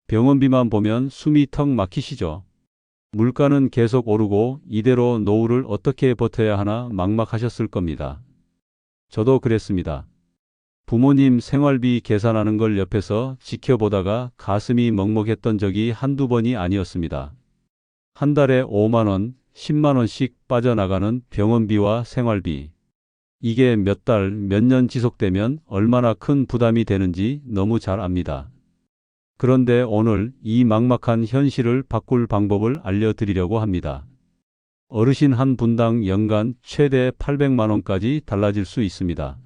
병원비만 보면 숨이 턱 막히시죠? 물가는 계속 오르고 이대로 노후를 어떻게 버텨야 하나 막막하셨을 겁니다. 저도 그랬습니다. 부모님 생활비 계산하는 걸 옆에서 지켜보다가 가슴이 먹먹했던 적이 한두 번이 아니었습니다. 한 달에 5만 원, 10만 원씩 빠져나가는 병원비와 생활비. 이게 몇 달, 몇 년 지속되면 얼마나 큰 부담이 되는지 너무 잘 압니다. 그런데 오늘 이 막막한 현실을 바꿀 방법을 알려드리려고 합니다. 어르신 한 분당 연간 최대 800만 원까지 달라질 수 있습니다.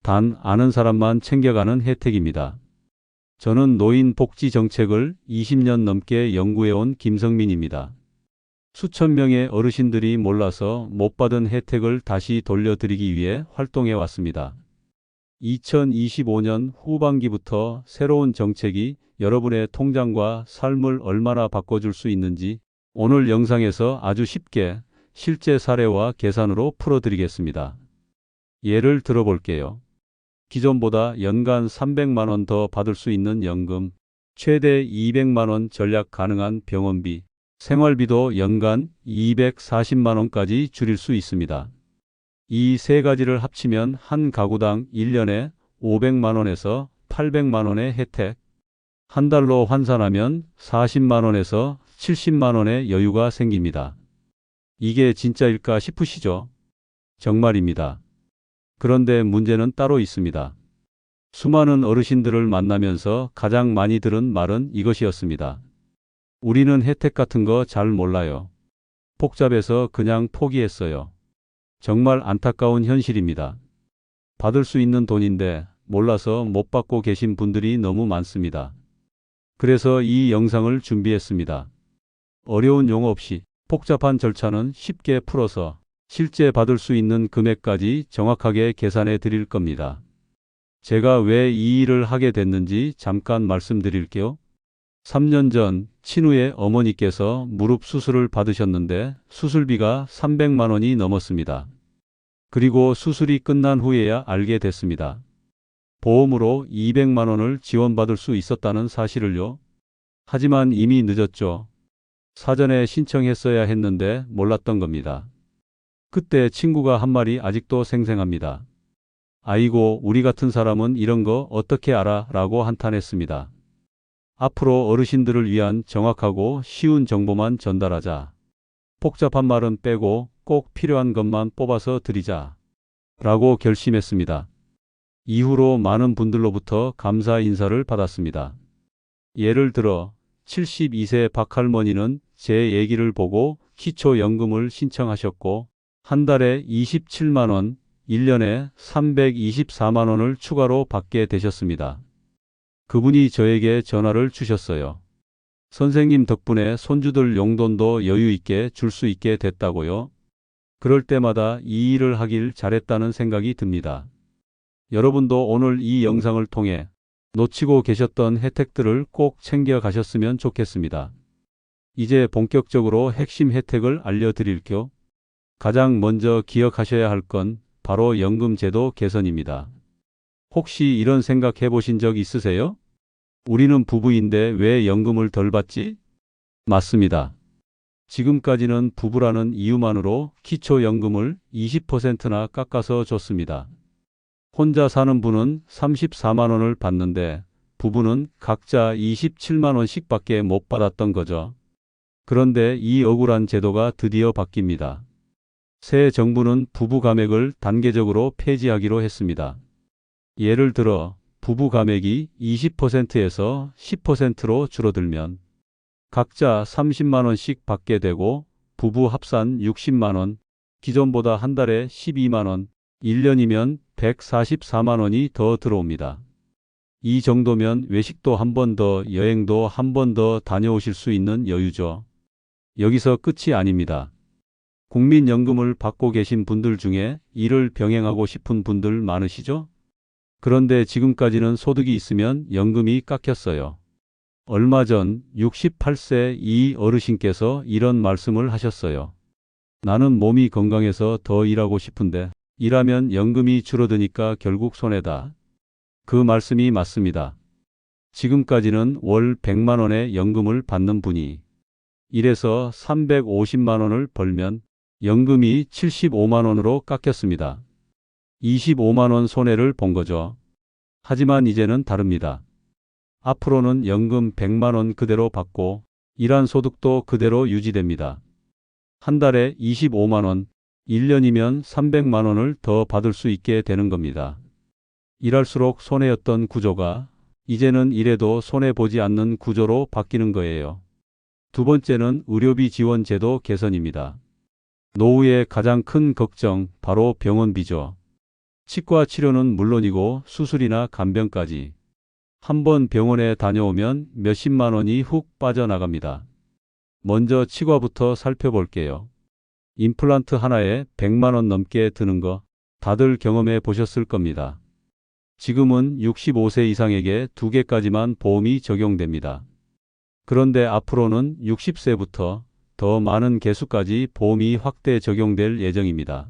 단 아는 사람만 챙겨가는 혜택입니다. 저는 노인 복지 정책을 20년 넘게 연구해온 김성민입니다. 수천 명의 어르신들이 몰라서 못 받은 혜택을 다시 돌려드리기 위해 활동해 왔습니다. 2025년 후반기부터 새로운 정책이 여러분의 통장과 삶을 얼마나 바꿔줄 수 있는지 오늘 영상에서 아주 쉽게 실제 사례와 계산으로 풀어드리겠습니다. 예를 들어볼게요. 기존보다 연간 300만 원 더 받을 수 있는 연금, 최대 200만 원 절약 가능한 병원비, 생활비도 연간 240만 원까지 줄일 수 있습니다. 이 세 가지를 합치면 한 가구당 1년에 500만 원에서 800만 원의 혜택, 한 달로 환산하면 40만 원에서 70만 원의 여유가 생깁니다. 이게 진짜일까 싶으시죠? 정말입니다. 그런데 문제는 따로 있습니다. 수많은 어르신들을 만나면서 가장 많이 들은 말은 이것이었습니다. 우리는 혜택 같은 거 잘 몰라요. 복잡해서 그냥 포기했어요. 정말 안타까운 현실입니다. 받을 수 있는 돈인데 몰라서 못 받고 계신 분들이 너무 많습니다. 그래서 이 영상을 준비했습니다. 어려운 용어 없이 복잡한 절차는 쉽게 풀어서 실제 받을 수 있는 금액까지 정확하게 계산해 드릴 겁니다. 제가 왜 이 일을 하게 됐는지 잠깐 말씀드릴게요. 3년 전 친구의 어머니께서 무릎 수술을 받으셨는데 수술비가 300만 원이 넘었습니다. 그리고 수술이 끝난 후에야 알게 됐습니다. 보험으로 200만 원을 지원받을 수 있었다는 사실을요. 하지만 이미 늦었죠. 사전에 신청했어야 했는데 몰랐던 겁니다. 그때 친구가 한 말이 아직도 생생합니다. 아이고, 우리 같은 사람은 이런 거 어떻게 알아? 라고 한탄했습니다. 앞으로 어르신들을 위한 정확하고 쉬운 정보만 전달하자. 복잡한 말은 빼고 꼭 필요한 것만 뽑아서 드리자. 라고 결심했습니다. 이후로 많은 분들로부터 감사 인사를 받았습니다. 예를 들어 72세 박할머니는 제 얘기를 보고 기초연금을 신청하셨고 한 달에 27만 원, 1년에 324만 원을 추가로 받게 되셨습니다. 그분이 저에게 전화를 주셨어요. 선생님 덕분에 손주들 용돈도 여유 있게 줄 수 있게 됐다고요. 그럴 때마다 이 일을 하길 잘했다는 생각이 듭니다. 여러분도 오늘 이 영상을 통해 놓치고 계셨던 혜택들을 꼭 챙겨 가셨으면 좋겠습니다. 이제 본격적으로 핵심 혜택을 알려드릴게요. 가장 먼저 기억하셔야 할 건 바로 연금제도 개선입니다. 혹시 이런 생각 해보신 적 있으세요? 우리는 부부인데 왜 연금을 덜 받지? 맞습니다. 지금까지는 부부라는 이유만으로 기초연금을 20%나 깎아서 줬습니다. 혼자 사는 분은 34만 원을 받는데 부부는 각자 27만 원씩 밖에 못 받았던 거죠. 그런데 이 억울한 제도가 드디어 바뀝니다. 새 정부는 부부 감액을 단계적으로 폐지하기로 했습니다. 예를 들어 부부 감액이 20%에서 10%로 줄어들면 각자 30만 원씩 받게 되고 부부 합산 60만 원, 기존보다 한 달에 12만 원, 1년이면 144만 원이 더 들어옵니다. 이 정도면 외식도 한 번 더, 여행도 한 번 더 다녀오실 수 있는 여유죠. 여기서 끝이 아닙니다. 국민연금을 받고 계신 분들 중에 이를 병행하고 싶은 분들 많으시죠? 그런데 지금까지는 소득이 있으면 연금이 깎였어요. 얼마 전 68세 이 어르신께서 이런 말씀을 하셨어요. 나는 몸이 건강해서 더 일하고 싶은데 일하면 연금이 줄어드니까 결국 손해다. 그 말씀이 맞습니다. 지금까지는 월 100만 원의 연금을 받는 분이 1에서 350만 원을 벌면 연금이 75만 원으로 깎였습니다. 25만 원 손해를 본 거죠. 하지만 이제는 다릅니다. 앞으로는 연금 100만 원 그대로 받고 일한 소득도 그대로 유지됩니다. 한 달에 25만 원, 1년이면 300만 원을 더 받을 수 있게 되는 겁니다. 일할수록 손해였던 구조가 이제는 일해도 손해보지 않는 구조로 바뀌는 거예요. 두 번째는 의료비 지원 제도 개선입니다. 노후의 가장 큰 걱정, 바로 병원비죠. 치과 치료는 물론이고 수술이나 간병까지. 한번 병원에 다녀오면 몇십만 원이 훅 빠져나갑니다. 먼저 치과부터 살펴볼게요. 임플란트 하나에 100만 원 넘게 드는 거 다들 경험해 보셨을 겁니다. 지금은 65세 이상에게 2개까지만 보험이 적용됩니다. 그런데 앞으로는 60세부터 더 많은 개수까지 보험이 확대 적용될 예정입니다.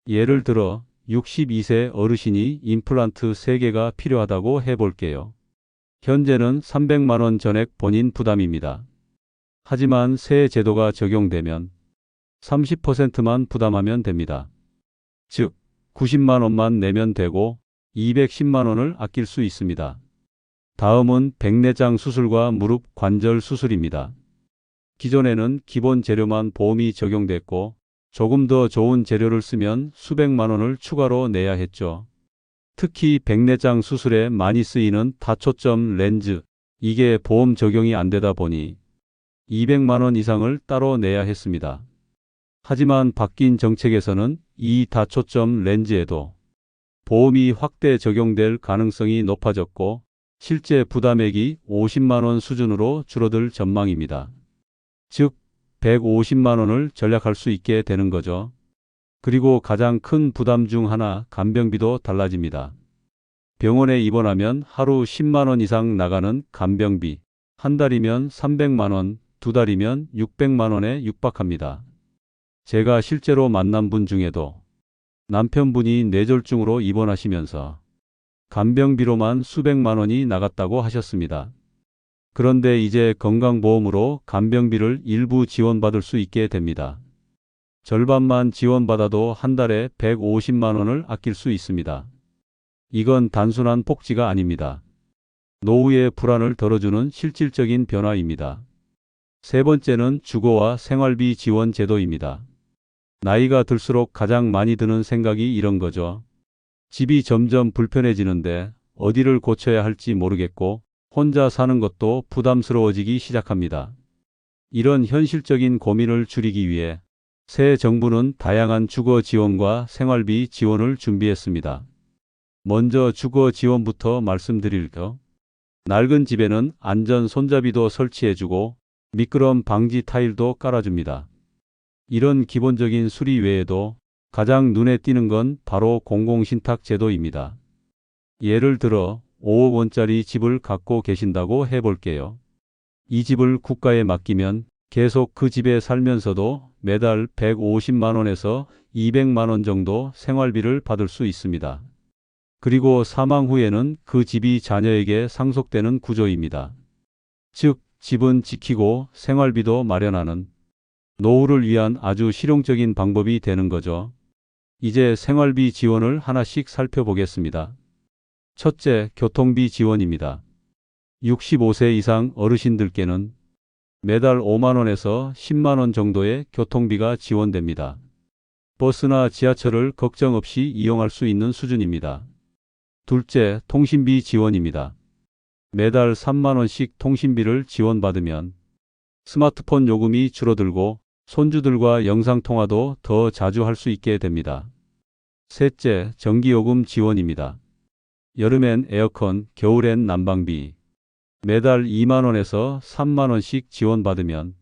예를 들어 62세 어르신이 임플란트 3개가 필요하다고 해볼게요. 현재는 300만 원 전액 본인 부담입니다. 하지만 새 제도가 적용되면 30%만 부담하면 됩니다. 즉 90만 원만 내면 되고 210만 원을 아낄 수 있습니다. 다음은 백내장 수술과 무릎 관절 수술입니다. 기존에는 기본 재료만 보험이 적용됐고 조금 더 좋은 재료를 쓰면 수백만 원을 추가로 내야 했죠. 특히 백내장 수술에 많이 쓰이는 다초점 렌즈, 이게 보험 적용이 안 되다 보니 200만 원 이상을 따로 내야 했습니다. 하지만 바뀐 정책에서는 이 다초점 렌즈에도 보험이 확대 적용될 가능성이 높아졌고 실제 부담액이 50만 원 수준으로 줄어들 전망입니다. 즉 150만 원을 절약할 수 있게 되는 거죠. 그리고 가장 큰 부담 중 하나, 간병비도 달라집니다. 병원에 입원하면 하루 10만 원 이상 나가는 간병비, 한 달이면 300만 원, 두 달이면 600만 원에 육박합니다. 제가 실제로 만난 분 중에도 남편분이 뇌졸중으로 입원하시면서 간병비로만 수백만 원이 나갔다고 하셨습니다. 그런데 이제 건강보험으로 간병비를 일부 지원받을 수 있게 됩니다. 절반만 지원받아도 한 달에 150만 원을 아낄 수 있습니다. 이건 단순한 복지가 아닙니다. 노후의 불안을 덜어주는 실질적인 변화입니다. 세 번째는 주거와 생활비 지원 제도입니다. 나이가 들수록 가장 많이 드는 생각이 이런 거죠. 집이 점점 불편해지는데 어디를 고쳐야 할지 모르겠고 혼자 사는 것도 부담스러워지기 시작합니다. 이런 현실적인 고민을 줄이기 위해 새 정부는 다양한 주거 지원과 생활비 지원을 준비했습니다. 먼저 주거 지원부터 말씀드릴게요. 낡은 집에는 안전 손잡이도 설치해주고 미끄럼 방지 타일도 깔아줍니다. 이런 기본적인 수리 외에도 가장 눈에 띄는 건 바로 공공신탁 제도입니다. 예를 들어 5억 원짜리 집을 갖고 계신다고 해볼게요. 이 집을 국가에 맡기면 계속 그 집에 살면서도 매달 150만 원에서 200만 원 정도 생활비를 받을 수 있습니다. 그리고 사망 후에는 그 집이 자녀에게 상속되는 구조입니다. 즉, 집은 지키고 생활비도 마련하는 노후를 위한 아주 실용적인 방법이 되는 거죠. 이제 생활비 지원을 하나씩 살펴보겠습니다. 첫째, 교통비 지원입니다. 65세 이상 어르신들께는 매달 5만 원에서 10만 원 정도의 교통비가 지원됩니다. 버스나 지하철을 걱정 없이 이용할 수 있는 수준입니다. 둘째, 통신비 지원입니다. 매달 3만 원씩 통신비를 지원받으면 스마트폰 요금이 줄어들고 손주들과 영상통화도 더 자주 할 수 있게 됩니다. 셋째, 전기요금 지원입니다. 여름엔 에어컨, 겨울엔 난방비. 매달 2만 원에서 3만 원씩 지원받으면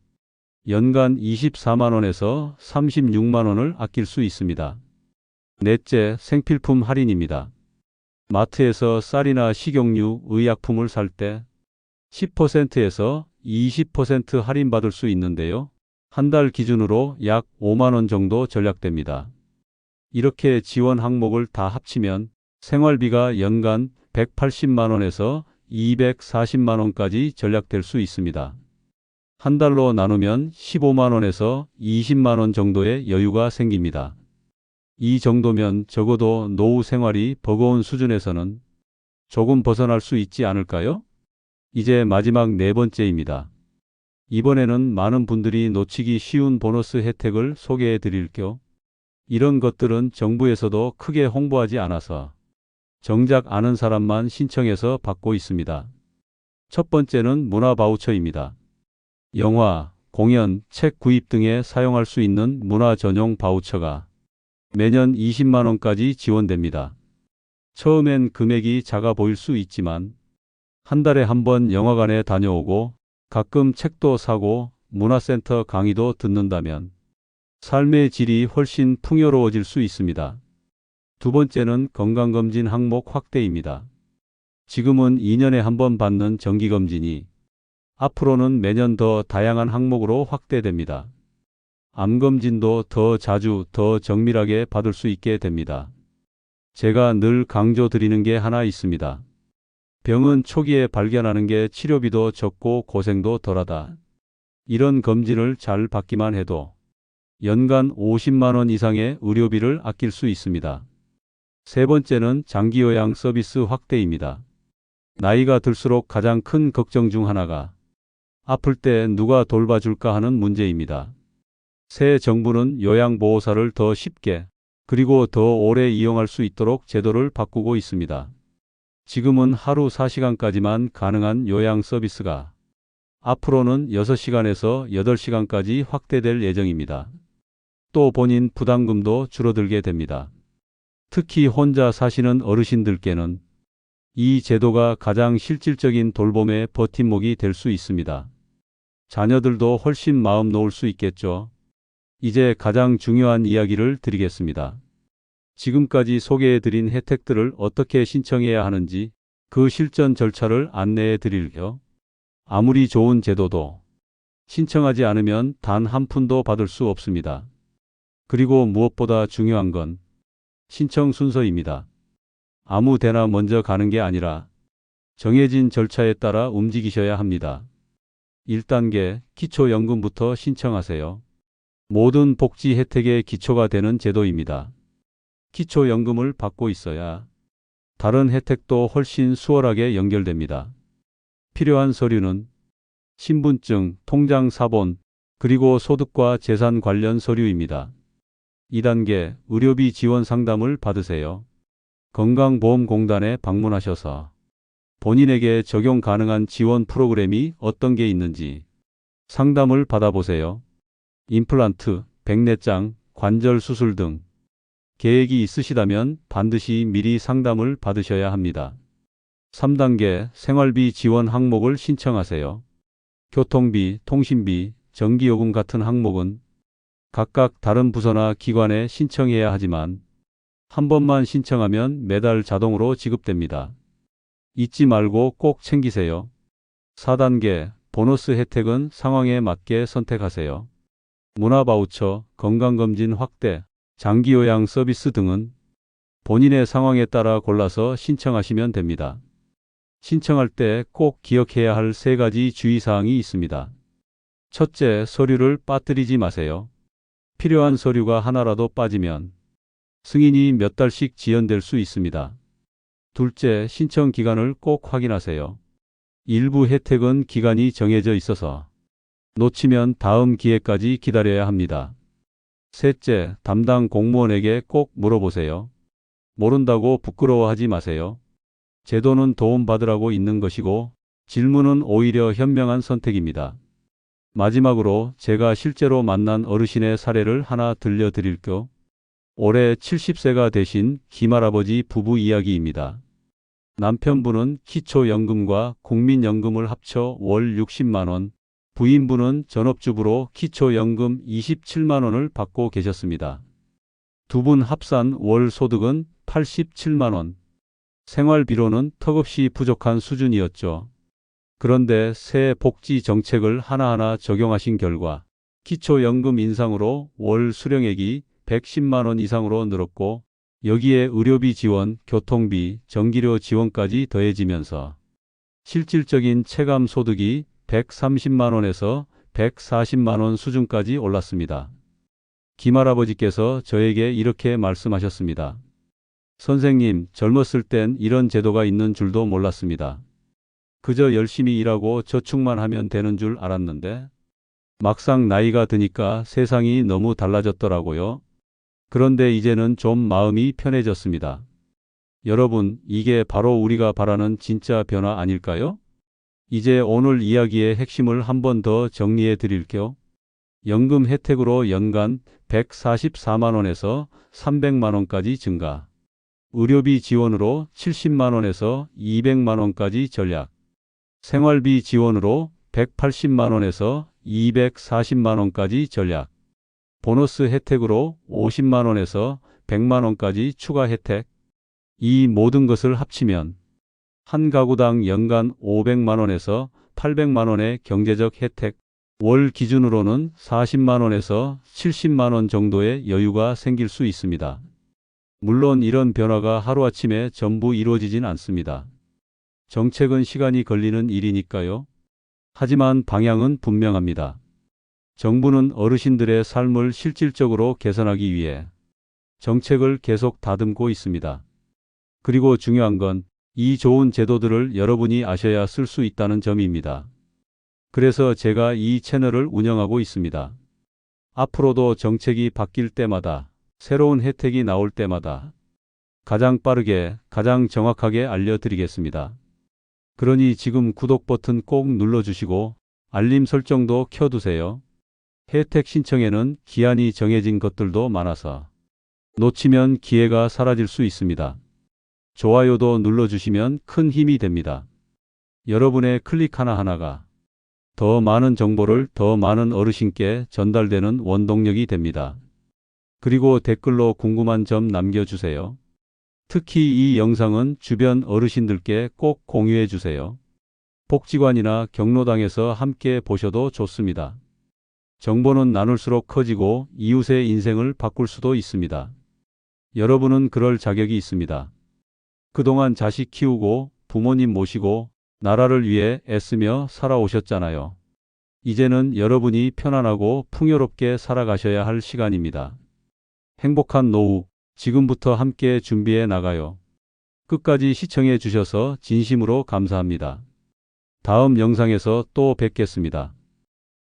연간 24만 원에서 36만 원을 아낄 수 있습니다. 넷째, 생필품 할인입니다. 마트에서 쌀이나 식용유, 의약품을 살 때 10%에서 20% 할인받을 수 있는데요. 한 달 기준으로 약 5만 원 정도 절약됩니다. 이렇게 지원 항목을 다 합치면 생활비가 연간 180만 원에서 240만 원까지 절약될 수 있습니다. 한 달로 나누면 15만 원에서 20만 원 정도의 여유가 생깁니다. 이 정도면 적어도 노후 생활이 버거운 수준에서는 조금 벗어날 수 있지 않을까요? 이제 마지막 네 번째입니다. 이번에는 많은 분들이 놓치기 쉬운 보너스 혜택을 소개해 드릴게요. 이런 것들은 정부에서도 크게 홍보하지 않아서 정작 아는 사람만 신청해서 받고 있습니다. 첫 번째는 문화 바우처입니다. 영화, 공연, 책 구입 등에 사용할 수 있는 문화 전용 바우처가 매년 20만 원까지 지원됩니다. 처음엔 금액이 작아 보일 수 있지만 한 달에 한 번 영화관에 다녀오고 가끔 책도 사고 문화센터 강의도 듣는다면 삶의 질이 훨씬 풍요로워질 수 있습니다. 두 번째는 건강검진 항목 확대입니다. 지금은 2년에 한 번 받는 정기검진이 앞으로는 매년 더 다양한 항목으로 확대됩니다. 암검진도 더 자주, 더 정밀하게 받을 수 있게 됩니다. 제가 늘 강조드리는 게 하나 있습니다. 병은 초기에 발견하는 게 치료비도 적고 고생도 덜하다. 이런 검진을 잘 받기만 해도 연간 50만 원 이상의 의료비를 아낄 수 있습니다. 세 번째는 장기요양 서비스 확대입니다. 나이가 들수록 가장 큰 걱정 중 하나가 아플 때 누가 돌봐줄까 하는 문제입니다. 새 정부는 요양보호사를 더 쉽게 그리고 더 오래 이용할 수 있도록 제도를 바꾸고 있습니다. 지금은 하루 4시간까지만 가능한 요양 서비스가 앞으로는 6시간에서 8시간까지 확대될 예정입니다. 또 본인 부담금도 줄어들게 됩니다. 특히 혼자 사시는 어르신들께는 이 제도가 가장 실질적인 돌봄의 버팀목이 될 수 있습니다. 자녀들도 훨씬 마음 놓을 수 있겠죠. 이제 가장 중요한 이야기를 드리겠습니다. 지금까지 소개해드린 혜택들을 어떻게 신청해야 하는지 그 실전 절차를 안내해 드릴게요. 아무리 좋은 제도도 신청하지 않으면 단 한 푼도 받을 수 없습니다. 그리고 무엇보다 중요한 건 신청 순서입니다. 아무 데나 먼저 가는 게 아니라 정해진 절차에 따라 움직이셔야 합니다. 1단계 기초연금부터 신청하세요. 모든 복지 혜택의 기초가 되는 제도입니다. 기초연금을 받고 있어야 다른 혜택도 훨씬 수월하게 연결됩니다. 필요한 서류는 신분증, 통장 사본, 그리고 소득과 재산 관련 서류입니다. 2단계 의료비 지원 상담을 받으세요. 건강보험공단에 방문하셔서 본인에게 적용 가능한 지원 프로그램이 어떤 게 있는지 상담을 받아보세요. 임플란트, 백내장, 관절 수술 등 계획이 있으시다면 반드시 미리 상담을 받으셔야 합니다. 3단계 생활비 지원 항목을 신청하세요. 교통비, 통신비, 전기요금 같은 항목은 각각 다른 부서나 기관에 신청해야 하지만 한 번만 신청하면 매달 자동으로 지급됩니다. 잊지 말고 꼭 챙기세요. 4단계 보너스 혜택은 상황에 맞게 선택하세요. 문화바우처, 건강검진 확대, 장기요양 서비스 등은 본인의 상황에 따라 골라서 신청하시면 됩니다. 신청할 때 꼭 기억해야 할 3가지 주의사항이 있습니다. 첫째, 서류를 빠뜨리지 마세요. 필요한 서류가 하나라도 빠지면 승인이 몇 달씩 지연될 수 있습니다. 둘째, 신청 기간을 꼭 확인하세요. 일부 혜택은 기간이 정해져 있어서 놓치면 다음 기회까지 기다려야 합니다. 셋째, 담당 공무원에게 꼭 물어보세요. 모른다고 부끄러워하지 마세요. 제도는 도움받으라고 있는 것이고 질문은 오히려 현명한 선택입니다. 마지막으로 제가 실제로 만난 어르신의 사례를 하나 들려드릴게요. 올해 70세가 되신 김할아버지 부부 이야기입니다. 남편분은 기초연금과 국민연금을 합쳐 월 60만 원, 부인분은 전업주부로 기초연금 27만 원을 받고 계셨습니다. 두 분 합산 월 소득은 87만 원. 생활비로는 턱없이 부족한 수준이었죠. 그런데 새 복지 정책을 하나하나 적용하신 결과 기초연금 인상으로 월 수령액이 110만 원 이상으로 늘었고 여기에 의료비 지원, 교통비, 전기료 지원까지 더해지면서 실질적인 체감 소득이 130만 원에서 140만 원 수준까지 올랐습니다. 김할아버지께서 저에게 이렇게 말씀하셨습니다. 선생님, 젊었을 땐 이런 제도가 있는 줄도 몰랐습니다. 그저 열심히 일하고 저축만 하면 되는 줄 알았는데 막상 나이가 드니까 세상이 너무 달라졌더라고요. 그런데 이제는 좀 마음이 편해졌습니다. 여러분, 이게 바로 우리가 바라는 진짜 변화 아닐까요? 이제 오늘 이야기의 핵심을 한 번 더 정리해 드릴게요. 연금 혜택으로 연간 144만 원에서 300만 원까지 증가. 의료비 지원으로 70만 원에서 200만 원까지 전략. 생활비 지원으로 180만 원에서 240만 원까지 전략. 보너스 혜택으로 50만 원에서 100만 원까지 추가 혜택. 이 모든 것을 합치면 한 가구당 연간 500만 원에서 800만 원의 경제적 혜택, 월 기준으로는 40만 원에서 70만 원 정도의 여유가 생길 수 있습니다. 물론 이런 변화가 하루아침에 전부 이루어지진 않습니다. 정책은 시간이 걸리는 일이니까요. 하지만 방향은 분명합니다. 정부는 어르신들의 삶을 실질적으로 개선하기 위해 정책을 계속 다듬고 있습니다. 그리고 중요한 건 이 좋은 제도들을 여러분이 아셔야 쓸 수 있다는 점입니다. 그래서 제가 이 채널을 운영하고 있습니다. 앞으로도 정책이 바뀔 때마다, 새로운 혜택이 나올 때마다 가장 빠르게, 가장 정확하게 알려드리겠습니다. 그러니 지금 구독 버튼 꼭 눌러주시고 알림 설정도 켜두세요. 혜택 신청에는 기한이 정해진 것들도 많아서 놓치면 기회가 사라질 수 있습니다. 좋아요도 눌러주시면 큰 힘이 됩니다. 여러분의 클릭 하나하나가 더 많은 정보를 더 많은 어르신께 전달되는 원동력이 됩니다. 그리고 댓글로 궁금한 점 남겨주세요. 특히 이 영상은 주변 어르신들께 꼭 공유해 주세요. 복지관이나 경로당에서 함께 보셔도 좋습니다. 정보는 나눌수록 커지고 이웃의 인생을 바꿀 수도 있습니다. 여러분은 그럴 자격이 있습니다. 그동안 자식 키우고 부모님 모시고 나라를 위해 애쓰며 살아오셨잖아요. 이제는 여러분이 편안하고 풍요롭게 살아가셔야 할 시간입니다. 행복한 노후, 지금부터 함께 준비해 나가요. 끝까지 시청해 주셔서 진심으로 감사합니다. 다음 영상에서 또 뵙겠습니다.